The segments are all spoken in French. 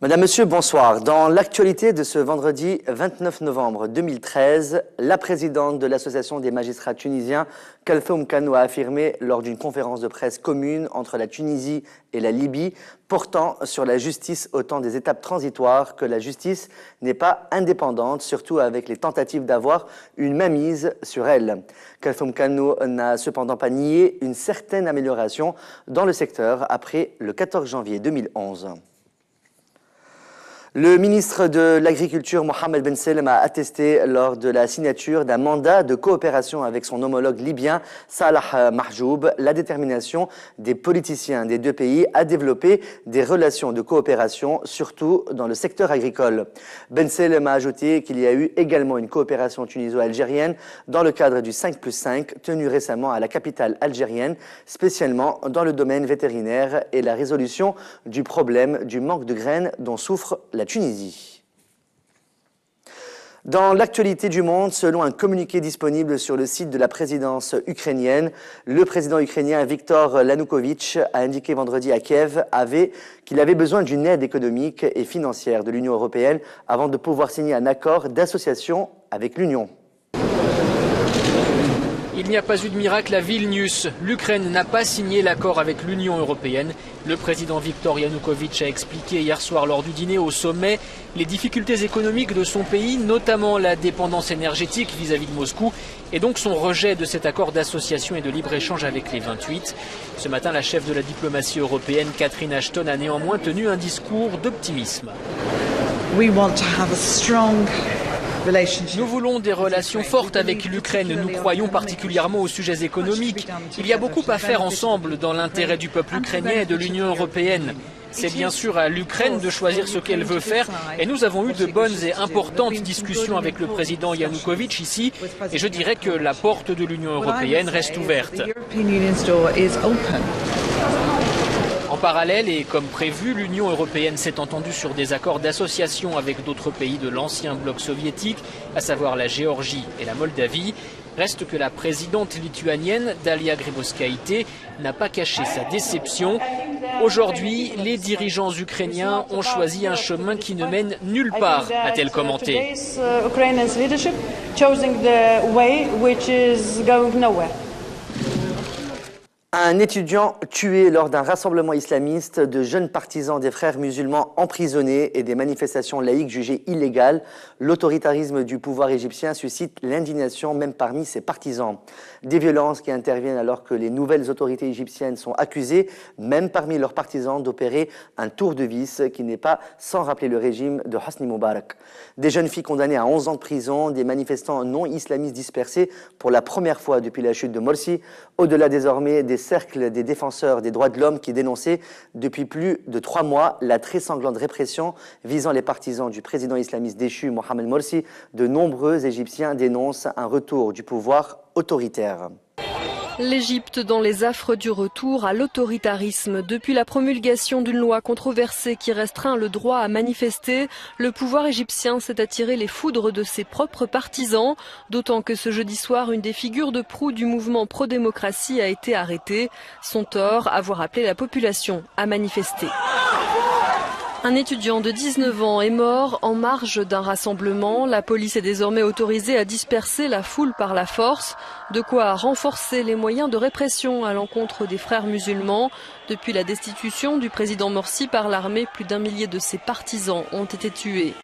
Madame, Monsieur, bonsoir. Dans l'actualité de ce vendredi 29 novembre 2013, la présidente de l'Association des magistrats tunisiens, Kalthoum Kano, a affirmé lors d'une conférence de presse commune entre la Tunisie et la Libye, portant sur la justice au temps des étapes transitoires, que la justice n'est pas indépendante, surtout avec les tentatives d'avoir une mainmise sur elle. Kalthoum Kano n'a cependant pas nié une certaine amélioration dans le secteur après le 14 janvier 2011. Le ministre de l'Agriculture, Mohamed Ben Salem, a attesté lors de la signature d'un mandat de coopération avec son homologue libyen, Salah Mahjoub, la détermination des politiciens des deux pays à développer des relations de coopération, surtout dans le secteur agricole. Ben Salem a ajouté qu'il y a eu également une coopération tuniso-algérienne dans le cadre du 5+5 tenu récemment à la capitale algérienne, spécialement dans le domaine vétérinaire et la résolution du problème du manque de graines dont souffre la Tunisie. Dans l'actualité du monde, selon un communiqué disponible sur le site de la présidence ukrainienne, le président ukrainien Viktor Yanukovych a indiqué vendredi à Kiev qu'il avait besoin d'une aide économique et financière de l'Union européenne avant de pouvoir signer un accord d'association avec l'Union. Il n'y a pas eu de miracle à Vilnius. L'Ukraine n'a pas signé l'accord avec l'Union européenne. Le président Viktor Yanukovych a expliqué hier soir lors du dîner au sommet les difficultés économiques de son pays, notamment la dépendance énergétique vis-à-vis de Moscou et donc son rejet de cet accord d'association et de libre-échange avec les 28. Ce matin, la chef de la diplomatie européenne, Catherine Ashton, a néanmoins tenu un discours d'optimisme. Nous voulons des relations fortes avec l'Ukraine. Nous croyons particulièrement aux sujets économiques. Il y a beaucoup à faire ensemble dans l'intérêt du peuple ukrainien et de l'Union européenne. C'est bien sûr à l'Ukraine de choisir ce qu'elle veut faire et nous avons eu de bonnes et importantes discussions avec le président Yanukovych ici et je dirais que la porte de l'Union européenne reste ouverte. En parallèle, et comme prévu, l'Union européenne s'est entendue sur des accords d'association avec d'autres pays de l'ancien bloc soviétique, à savoir la Géorgie et la Moldavie. Reste que la présidente lituanienne, Dalia Grybauskaité, n'a pas caché sa déception. Aujourd'hui, les dirigeants ukrainiens ont choisi un chemin qui ne mène nulle part, a-t-elle commenté. Un étudiant tué lors d'un rassemblement islamiste, de jeunes partisans des frères musulmans emprisonnés et des manifestations laïques jugées illégales, l'autoritarisme du pouvoir égyptien suscite l'indignation même parmi ses partisans. Des violences qui interviennent alors que les nouvelles autorités égyptiennes sont accusées, même parmi leurs partisans, d'opérer un tour de vis qui n'est pas sans rappeler le régime de Hosni Moubarak. Des jeunes filles condamnées à 11 ans de prison, des manifestants non islamistes dispersés pour la première fois depuis la chute de Morsi, au-delà désormais des cercles des défenseurs des droits de l'homme qui dénonçaient depuis plus de 3 mois la très sanglante répression visant les partisans du président islamiste déchu Mohamed Morsi. De nombreux Égyptiens dénoncent un retour du pouvoir autoritaire. L'Égypte dans les affres du retour à l'autoritarisme. Depuis la promulgation d'une loi controversée qui restreint le droit à manifester, le pouvoir égyptien s'est attiré les foudres de ses propres partisans, d'autant que ce jeudi soir, une des figures de proue du mouvement pro-démocratie a été arrêtée. Son tort, avoir appelé la population à manifester. Un étudiant de 19 ans est mort en marge d'un rassemblement. La police est désormais autorisée à disperser la foule par la force, de quoi renforcer les moyens de répression à l'encontre des frères musulmans. Depuis la destitution du président Morsi par l'armée, plus d'1 millier de ses partisans ont été tués.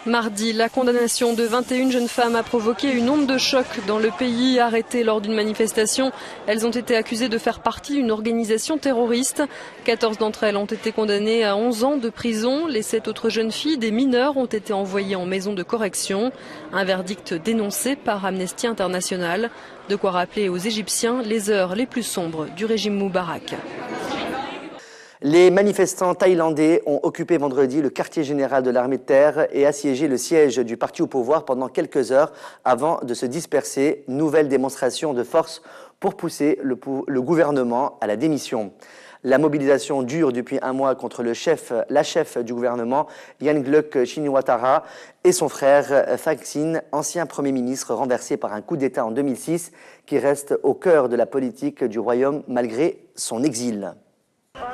Mardi, la condamnation de 21 jeunes femmes a provoqué une onde de choc dans le pays. Arrêtées lors d'une manifestation, elles ont été accusées de faire partie d'une organisation terroriste. 14 d'entre elles ont été condamnées à 11 ans de prison. Les 7 autres jeunes filles, des mineurs, ont été envoyées en maison de correction. Un verdict dénoncé par Amnesty International. De quoi rappeler aux Égyptiens les heures les plus sombres du régime Moubarak. Les manifestants thaïlandais ont occupé vendredi le quartier général de l'armée de terre et assiégé le siège du parti au pouvoir pendant quelques heures avant de se disperser. Nouvelle démonstration de force pour pousser le gouvernement à la démission. La mobilisation dure depuis 1 mois contre la chef du gouvernement, Yingluck Shinawatra, et son frère Thaksin, ancien Premier ministre renversé par un coup d'État en 2006, qui reste au cœur de la politique du royaume malgré son exil.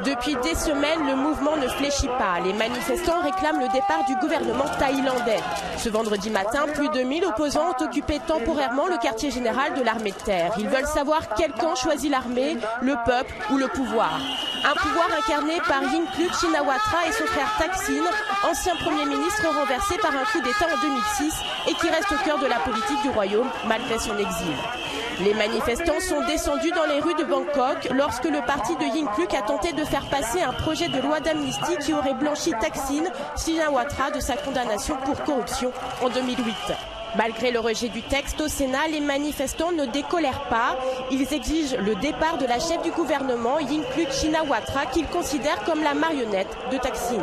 Depuis des semaines, le mouvement ne fléchit pas. Les manifestants réclament le départ du gouvernement thaïlandais. Ce vendredi matin, plus de 1000 opposants ont occupé temporairement le quartier général de l'armée de terre. Ils veulent savoir quel camp choisit l'armée, le peuple ou le pouvoir. Un pouvoir incarné par Yingluck Shinawatra et son frère Thaksin, ancien Premier ministre renversé par un coup d'État en 2006 et qui reste au cœur de la politique du royaume malgré son exil. Les manifestants sont descendus dans les rues de Bangkok lorsque le parti de Yingluck a tenté de faire passer un projet de loi d'amnistie qui aurait blanchi Thaksin Shinawatra de sa condamnation pour corruption en 2008. Malgré le rejet du texte au Sénat, les manifestants ne décolèrent pas. Ils exigent le départ de la chef du gouvernement, Yingluck Shinawatra, qu'ils considèrent comme la marionnette de Thaksin.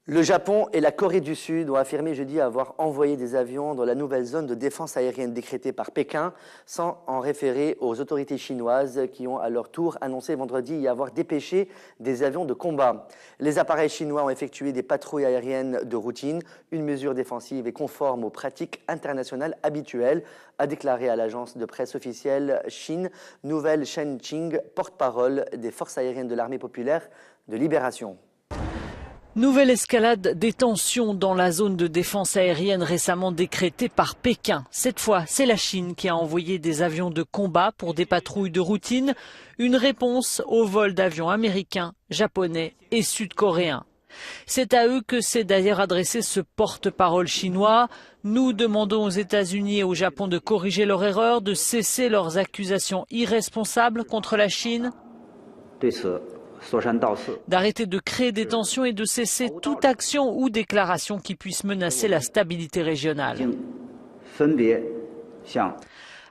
Le Japon et la Corée du Sud ont affirmé jeudi avoir envoyé des avions dans la nouvelle zone de défense aérienne décrétée par Pékin, sans en référer aux autorités chinoises qui ont à leur tour annoncé vendredi y avoir dépêché des avions de combat. Les appareils chinois ont effectué des patrouilles aériennes de routine, une mesure défensive et conforme aux pratiques internationales habituelles, a déclaré à l'agence de presse officielle Chine, Nouvelle Shen Qing, porte-parole des forces aériennes de l'armée populaire de libération. Nouvelle escalade des tensions dans la zone de défense aérienne récemment décrétée par Pékin. Cette fois, c'est la Chine qui a envoyé des avions de combat pour des patrouilles de routine, une réponse au vol d'avions américains, japonais et sud-coréens. C'est à eux que s'est d'ailleurs adressé ce porte-parole chinois. Nous demandons aux États-Unis et au Japon de corriger leur erreur, de cesser leurs accusations irresponsables contre la Chine, d'arrêter de créer des tensions et de cesser toute action ou déclaration qui puisse menacer la stabilité régionale.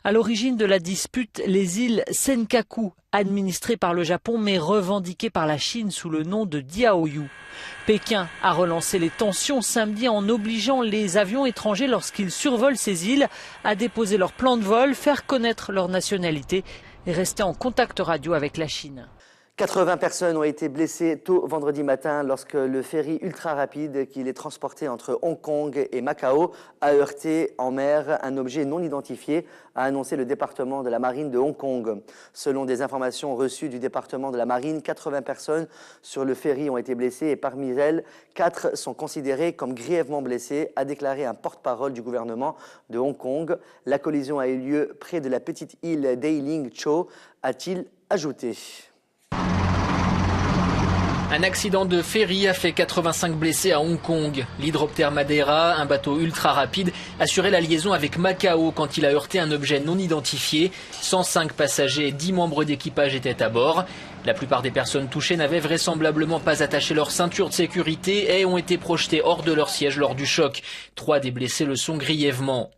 À l'origine de la dispute, les îles Senkaku, administrées par le Japon mais revendiquées par la Chine sous le nom de Diaoyu. Pékin a relancé les tensions samedi en obligeant les avions étrangers lorsqu'ils survolent ces îles à déposer leur plan de vol, faire connaître leur nationalité et rester en contact radio avec la Chine. 80 personnes ont été blessées tôt vendredi matin lorsque le ferry ultra rapide qui les transportait entre Hong Kong et Macao a heurté en mer un objet non identifié, a annoncé le département de la marine de Hong Kong. Selon des informations reçues du département de la marine, 80 personnes sur le ferry ont été blessées et parmi elles, 4 sont considérées comme grièvement blessées, a déclaré un porte-parole du gouvernement de Hong Kong. La collision a eu lieu près de la petite île d'Eiling Chow, a-t-il ajouté. Un accident de ferry a fait 85 blessés à Hong Kong. L'Hydroptère Madeira, un bateau ultra rapide, assurait la liaison avec Macao quand il a heurté un objet non identifié. 105 passagers et 10 membres d'équipage étaient à bord. La plupart des personnes touchées n'avaient vraisemblablement pas attaché leur ceinture de sécurité et ont été projetées hors de leur siège lors du choc. 3 des blessés le sont grièvement.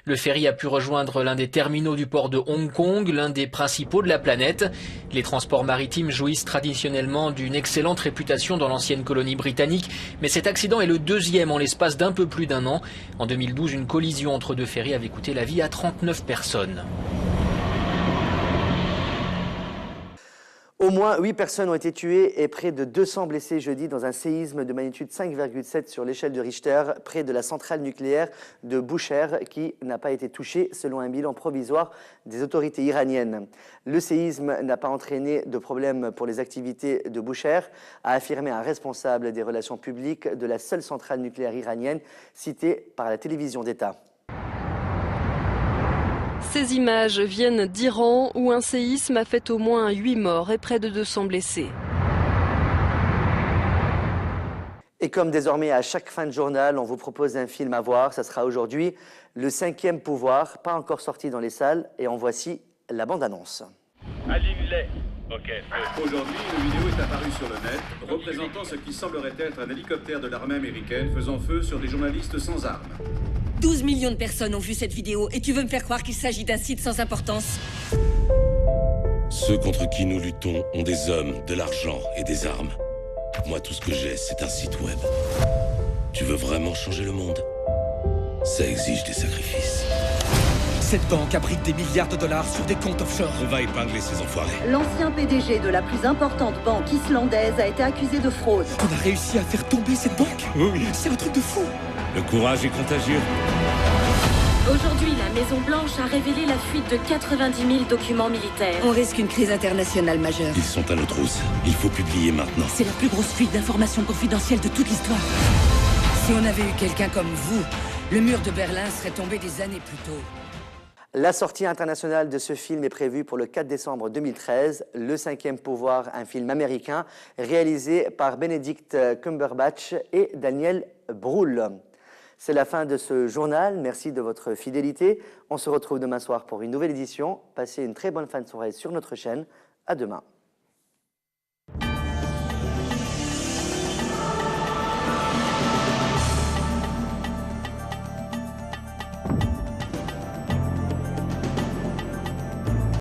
Le ferry a pu rejoindre l'un des terminaux du port de Hong Kong, l'un des principaux de la planète. Les transports maritimes jouissent traditionnellement d'une excellente réputation dans l'ancienne colonie britannique, mais cet accident est le deuxième en l'espace d'un peu plus d'un an. En 2012, une collision entre 2 ferries avait coûté la vie à 39 personnes. Au moins 8 personnes ont été tuées et près de 200 blessés jeudi dans un séisme de magnitude 5,7 sur l'échelle de Richter, près de la centrale nucléaire de Bushehr, qui n'a pas été touchée selon un bilan provisoire des autorités iraniennes. Le séisme n'a pas entraîné de problème pour les activités de Bushehr, a affirmé un responsable des relations publiques de la seule centrale nucléaire iranienne citée par la télévision d'État. Ces images viennent d'Iran où un séisme a fait au moins 8 morts et près de 200 blessés. Et comme désormais à chaque fin de journal, on vous propose un film à voir, ça sera aujourd'hui Le 5e pouvoir, pas encore sorti dans les salles, et en voici la bande-annonce. Aligne-les. Ok. Aujourd'hui, une vidéo est apparue sur le net représentant ce qui semblerait être un hélicoptère de l'armée américaine faisant feu sur des journalistes sans armes. 12 millions de personnes ont vu cette vidéo et tu veux me faire croire qu'il s'agit d'un site sans importance? Ceux contre qui nous luttons ont des hommes, de l'argent et des armes. Moi, tout ce que j'ai, c'est un site web. Tu veux vraiment changer le monde? Ça exige des sacrifices. Cette banque abrite des milliards de dollars sur des comptes offshore. On va épingler ces enfoirés. L'ancien PDG de la plus importante banque islandaise a été accusé de fraude. On a réussi à faire tomber cette banque? Oui. C'est un truc de fou. Le courage est contagieux. Aujourd'hui, la Maison-Blanche a révélé la fuite de 90 000 documents militaires. On risque une crise internationale majeure. Ils sont à nos trousses. Il faut publier maintenant. C'est la plus grosse fuite d'informations confidentielles de toute l'histoire. Si on avait eu quelqu'un comme vous, le mur de Berlin serait tombé des années plus tôt. La sortie internationale de ce film est prévue pour le 4 décembre 2013, Le Cinquième Pouvoir, un film américain réalisé par Benedict Cumberbatch et Daniel Brühl. C'est la fin de ce journal, merci de votre fidélité. On se retrouve demain soir pour une nouvelle édition. Passez une très bonne fin de soirée sur notre chaîne. À demain.